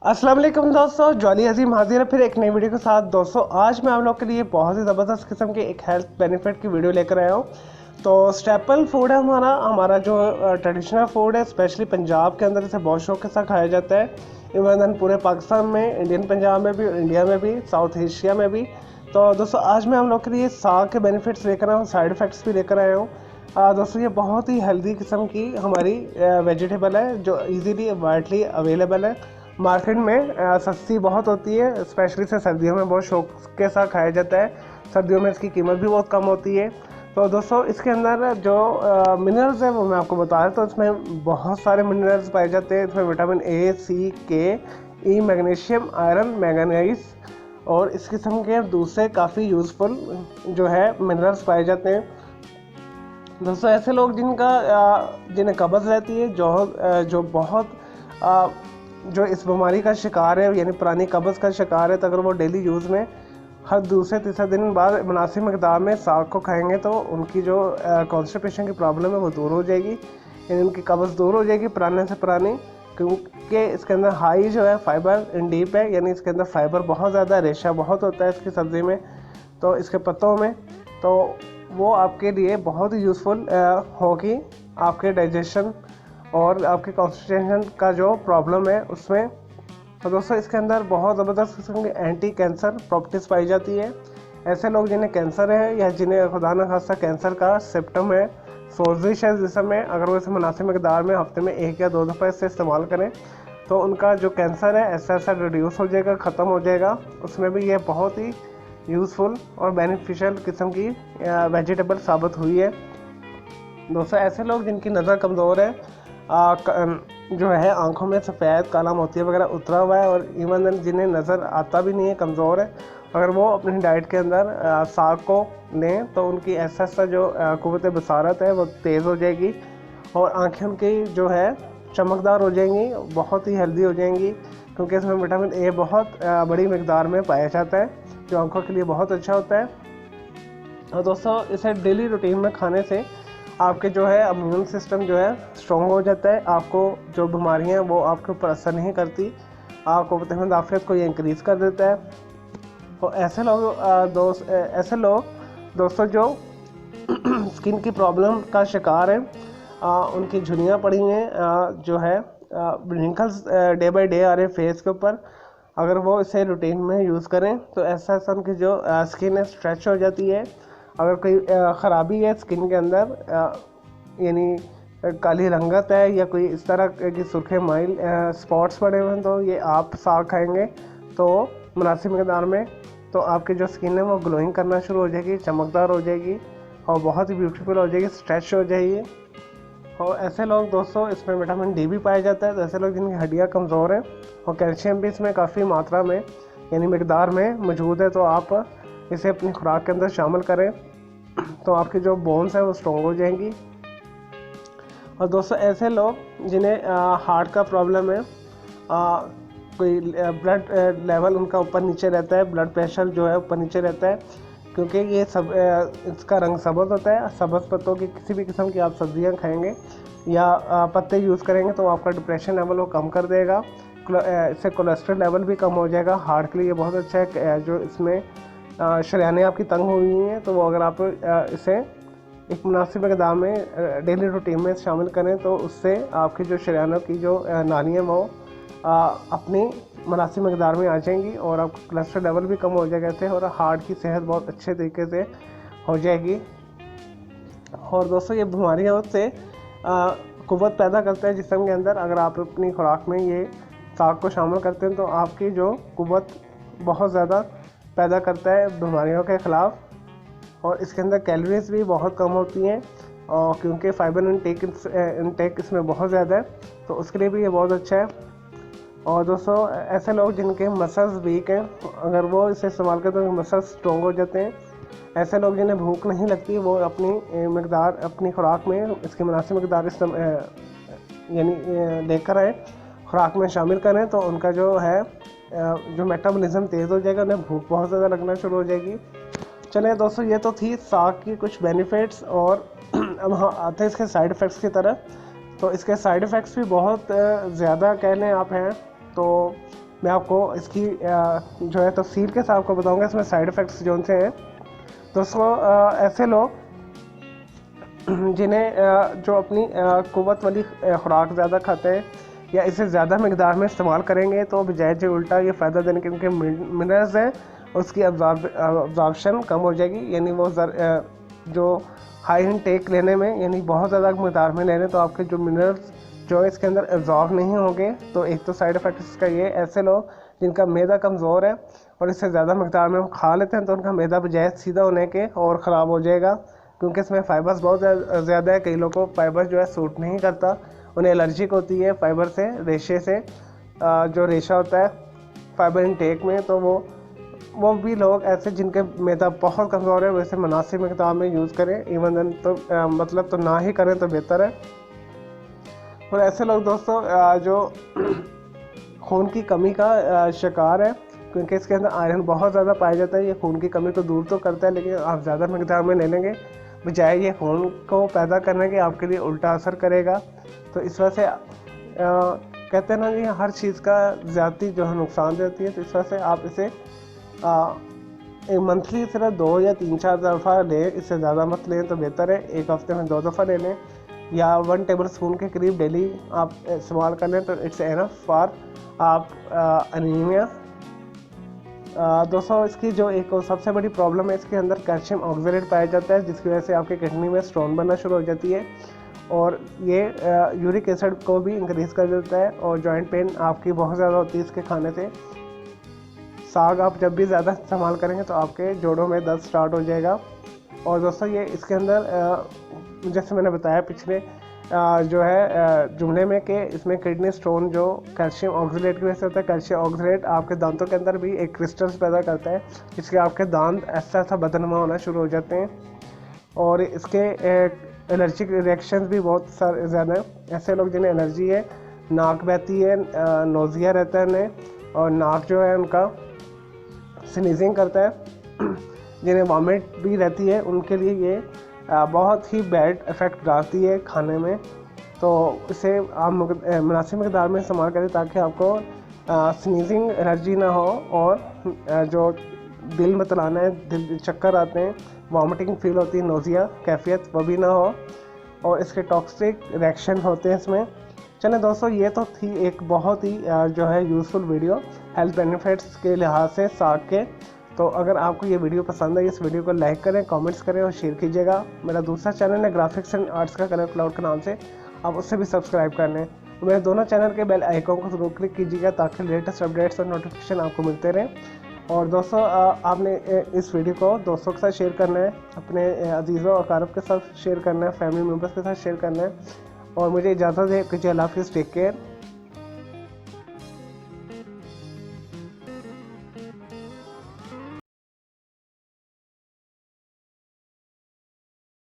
अस्सलाम वालेकुम दोस्तों, जॉली अजीम हाजिर है फिर एक नई वीडियो के साथ। दोस्तों आज मैं आप लोग के लिए बहुत ही ज़बरदस्त किस्म के एक हेल्थ बेनिफिट की वीडियो लेकर आया हूँ। तो स्टेपल फूड है हमारा जो ट्रेडिशनल फूड है, स्पेशली पंजाब के अंदर इसे बहुत शौक के साथ खाया जाता है। इवन पूरे पाकिस्तान में, इंडियन पंजाब में भी, इंडिया में भी, साउथ एशिया में भी। तो दोस्तों आज मैं आप लोग के लिए साग के बेनिफिट्स लेकर आया हूँ, साइड इफ़ेक्ट्स भी लेकर आया हूँ। दोस्तों ये बहुत ही हेल्दी किस्म की हमारी वेजिटेबल है जो इजीली वाइडली अवेलेबल है मार्केट में। सस्ती बहुत होती है, स्पेशली से सर्दियों में बहुत शौक के साथ खाया जाता है। सर्दियों में इसकी कीमत भी बहुत कम होती है। तो दोस्तों इसके अंदर जो मिनरल्स है वो मैं आपको बता रहा हूँ। तो इसमें बहुत सारे मिनरल्स पाए जाते हैं। इसमें विटामिन ए, सी, के, ई, मैग्नीशियम, आयरन, मैंगनीज और इस किस्म के दूसरे काफ़ी यूज़फुल जो है मिनरल्स पाए जाते हैं। दोस्तों ऐसे लोग जिन्हें कब्ज़ रहती है, जो बहुत जो इस बीमारी का शिकार है, यानी पुरानी कब्ज़ का शिकार है, तो अगर वो डेली यूज़ में हर दूसरे तीसरे दिन बाद मुनासिब मकदार में साग को खाएंगे तो उनकी जो कॉन्स्टिपेशन की प्रॉब्लम है वो दूर हो जाएगी, यानी उनकी कब्ज़ दूर हो जाएगी पुराने से पुरानी। क्योंकि इसके अंदर हाई जो है फाइबर इन डीप है, यानी इसके अंदर फाइबर बहुत ज़्यादा, रेशा बहुत होता है इसकी सब्ज़ी में, तो इसके पत्तों में। तो वो आपके लिए बहुत ही यूज़फुल होगी आपके डाइजेशन और आपके कॉन्स्टिपेशन का जो प्रॉब्लम है उसमें। तो दोस्तों इसके अंदर बहुत ज़बरदस्त किस्म की एंटी कैंसर प्रॉपर्टीज़ पाई जाती है। ऐसे लोग जिन्हें कैंसर है या जिन्हें खुदा न खास्ता कैंसर का सिम्टम है, सोजिश है जिसमें, अगर वो इसे मुनासिब मकदार में हफ्ते में 1 या 2 दफ़ा इसे इस्तेमाल करें तो उनका जो कैंसर है ऐसा ऐसा रिड्यूस हो जाएगा, ख़त्म हो जाएगा। उसमें भी ये बहुत ही यूज़फुल और बेनिफिशियल किस्म की वेजिटेबल साबित हुई है। दोस्तों ऐसे लोग जिनकी नज़र कमज़ोर है, जो है आंखों में सफ़ेद काला मोतिया वगैरह उतरा हुआ है, और इवन जिन्हें नज़र आता भी नहीं है, कमज़ोर है, अगर वो अपनी डाइट के अंदर साग को लें तो उनकी ऐसा जो क़ुव्वत बसारत है वो तेज़ हो जाएगी और आँखें उनकी जो है चमकदार हो जाएंगी, बहुत ही हेल्दी हो जाएंगी, क्योंकि इसमें विटामिन ए बहुत बड़ी मकदार में पाया जाता है जो आँखों के लिए बहुत अच्छा होता है। और दोस्तों इसे डेली रूटीन में खाने से आपके जो है इम्यून सिस्टम जो है स्ट्रॉन्ग हो जाता है। आपको जो बीमारियां हैं वो आपके ऊपर असर नहीं करती, आपको मुदाफ़ियत को ये इंक्रीज़ कर देता है। तो ऐसे लोग दोस्तों जो स्किन की प्रॉब्लम का शिकार हैं, उनकी झुर्रियाँ पड़ी हैं, जो है रिंकल्स डे बाय डे आ रहे हैं फेस के ऊपर, अगर वो इसे रूटीन में यूज़ करें तो ऐसा उनकी जो स्किन है स्ट्रेच हो जाती है। अगर कोई ख़राबी है स्किन के अंदर, यानी काली रंगत है या कोई इस तरह की सुर्खे माइल स्पॉट्स पड़े हुए हैं, तो ये आप साग खाएंगे तो मुनासिब मकदार में, तो आपकी जो स्किन है वो ग्लोइंग करना शुरू हो जाएगी, चमकदार हो जाएगी और बहुत ही ब्यूटीफुल हो जाएगी, स्ट्रेच हो जाएगी। और ऐसे लोग दोस्तों इसमें विटामिन डी भी पाया जाता है। तो ऐसे लोग जिनकी हड्डियाँ कमज़ोर हैं और कैल्शियम भी इसमें काफ़ी मात्रा में यानी मकदार में मौजूद है, तो आप इसे अपनी खुराक के अंदर शामिल करें तो आपकी जो बोन्स है वो स्ट्रॉन्ग हो जाएंगी। और दोस्तों ऐसे लोग जिन्हें हार्ट का प्रॉब्लम है, कोई ब्लड लेवल उनका ऊपर नीचे रहता है, ब्लड प्रेशर जो है ऊपर नीचे रहता है, क्योंकि ये सब इसका रंग सब्ज़ होता है। सब्ज़ पत्तों की किसी भी किस्म की आप सब्जियां खाएंगे या पत्ते यूज़ करेंगे तो आपका डिप्रेशन लेवल वो कम कर देगा। इससे कोलेस्ट्रॉल लेवल भी कम हो जाएगा। हार्ट के लिए बहुत अच्छा है। जो इसमें शरीयानें आपकी तंग हुई हैं तो वो अगर आप इसे एक मुनासिब मकदार में डेली रूटीन में शामिल करें तो उससे आपकी जो शरीयानों की जो नालियाँ वो अपनी मुनासिब मकदार में आ जाएंगी और आपका कोलेस्ट्रॉल लेवल भी कम हो जाएगा इससे, और हार्ट की सेहत बहुत अच्छे तरीके से हो जाएगी। और दोस्तों ये बीमारियाँ उससे क़ुव्वत पैदा करता है जिस्म के अंदर। अगर आप अपनी खुराक में ये साग को शामिल करते हैं तो आपकी जो क़ुव्वत बहुत ज़्यादा पैदा करता है बीमारियों के ख़िलाफ़, और इसके अंदर कैलोरीज भी बहुत कम होती हैं, और क्योंकि फाइबर इनटेक इसमें बहुत ज़्यादा है तो उसके लिए भी ये बहुत अच्छा है। और दोस्तों ऐसे लोग जिनके मसल्स वीक हैं, अगर वो इसे इस्तेमाल करें तो मसल्स स्ट्रॉन्ग हो जाते हैं। ऐसे लोग जिन्हें भूख नहीं लगती वो अपनी मकदार अपनी खुराक में इसकी मुनासिब मकदार यानी लेकर आए, खुराक में शामिल करें तो उनका जो है जो मेटाबॉलिज्म तेज़ हो जाएगा, उन्हें भूख बहुत ज़्यादा लगना शुरू हो जाएगी। चलिए दोस्तों ये तो थी साग की कुछ बेनिफिट्स, और अब हाँ आते हैं इसके साइड इफ़ेक्ट्स की तरह। तो इसके साइड इफ़ेक्ट्स भी बहुत ज़्यादा कह लें आप हैं। तो मैं आपको इसकी जो है तफसील के साथ आपको बताऊंगा इसमें साइड इफ़ेक्ट्स जो से हैं। दोस्तों ऐसे लोग जिन्हें जो अपनी क़ुव्वत वाली खुराक ज़्यादा खाते हैं या इसे ज़्यादा मकदार में इस्तेमाल करेंगे तो बजाय जो उल्टा ये फ़ायदा देने के इनके मिनरल्स हैं उसकी अब्जॉर्प्शन कम हो जाएगी, यानी वो जो हाई इनटेक लेने में यानी बहुत ज़्यादा मकदार में लेने तो आपके जो मिनरल्स जो इसके अंदर एब्जॉर्ब नहीं होंगे। तो एक तो साइड इफ़ेक्ट इसका ये, ऐसे लोग जिनका मैदा कमज़ोर है और इससे ज़्यादा मकदार में वो खा लेते हैं तो उनका मैदा बजाय सीधा होने के और ख़राब हो जाएगा, क्योंकि इसमें फ़ाइबर्स बहुत ज़्यादा है। कई लोगों को फ़ाइबर जो है सूट नहीं करता, उन्हें एलर्जिक होती है फ़ाइबर से, रेशे से, जो रेशा होता है फ़ाइबर इनटेक में। तो वो भी लोग ऐसे जिनके मैदा बहुत कमज़ोर है वैसे मुनासिब मकदार में यूज़ करें, इवन देन तो मतलब तो ना ही करें तो बेहतर है। और ऐसे लोग दोस्तों जो खून की कमी का शिकार है, क्योंकि इसके अंदर आयरन बहुत ज़्यादा पाया जाता है, ये खून की कमी को दूर तो करता है लेकिन आप ज़्यादा मकदार में ले लेंगे बजाय ये खून को पैदा करने के आपके लिए उल्टा असर करेगा। तो इस वजह से कहते हैं ना जी हर चीज़ का ज़्यादती जो है नुकसान देती है। तो इस वजह से आप इसे एक मंथली सिर्फ 2 या 3-4 दफ़ा लें, इससे ज़्यादा मत लें तो बेहतर है। एक हफ्ते में 2 दफ़ा ले लें या 1 टेबल स्पून के करीब डेली आप इस्तेमाल कर लें तो इट्स एनफ फॉर आप अनीमिया। दोस्तों इसकी जो एक सबसे बड़ी प्रॉब्लम है, इसके अंदर कैल्शियम ऑक्सलेट पाया जाता है जिसकी वजह से आपके किडनी में स्टोन बनना शुरू हो जाती है और ये यूरिक एसिड को भी इंक्रीज़ कर देता है और जॉइंट पेन आपकी बहुत ज़्यादा होती है इसके खाने से। साग आप जब भी ज़्यादा इस्तेमाल करेंगे तो आपके जोड़ों में दर्द स्टार्ट हो जाएगा। और दोस्तों ये इसके अंदर जैसे मैंने बताया पिछले जो है जुमले में कि इसमें किडनी स्टोन जो कैल्शियम ऑक्सलेट की वजह से होता है। कैल्शियम ऑक्सलेट आपके दांतों के अंदर भी एक क्रिस्टल्स पैदा करता है जिसके आपके दांत ऐसा बदनुमा होना शुरू हो जाते हैं और इसके एलर्जिक रिएक्शंस भी बहुत सारे ज़्यादा हैं। ऐसे लोग जिन्हें एलर्जी है, नाक बहती है, नोज़िया रहता है उन्हें और नाक जो है उनका स्नीजिंग करता है, जिन्हें वॉमिट भी रहती है, उनके लिए ये बहुत ही बैड इफ़ेक्ट डालती है खाने में। तो इसे आप मुनासिब मकदार में इस्तेमाल करें ताकि आपको स्नीजिंग एलर्जी ना हो और जो दिल मतलाना है, दिल चक्कर आते हैं, वॉमिटिंग फील होती है, नोज़िया कैफियत वो भी ना हो और इसके टॉक्सिक रिएक्शन होते हैं इसमें। चलें दोस्तों ये तो थी एक बहुत ही जो है यूज़फुल वीडियो हेल्थ बेनिफिट्स के लिहाज से साग के। तो अगर आपको ये वीडियो पसंद है इस वीडियो को लाइक करें, कमेंट्स करें और शेयर कीजिएगा। मेरा दूसरा चैनल है ग्राफिक्स एंड आर्ट्स का कलर क्लाउड के नाम से, आप उससे भी सब्सक्राइब कर लें। मेरे दोनों चैनल के बेल आइकॉन को ज़रूर क्लिक कीजिएगा ताकि लेटेस्ट अपडेट्स और नोटिफिकेशन आपको मिलते रहें। और दोस्तों आपने इस वीडियो को दोस्तों के साथ शेयर करना है, अपने अजीज़ों और अकारब के साथ शेयर करना है, फैमिली मेम्बर्स के साथ शेयर करना है। और मुझे इजाज़त है कि अल्लाह हाफ़िज़, टेक केयर।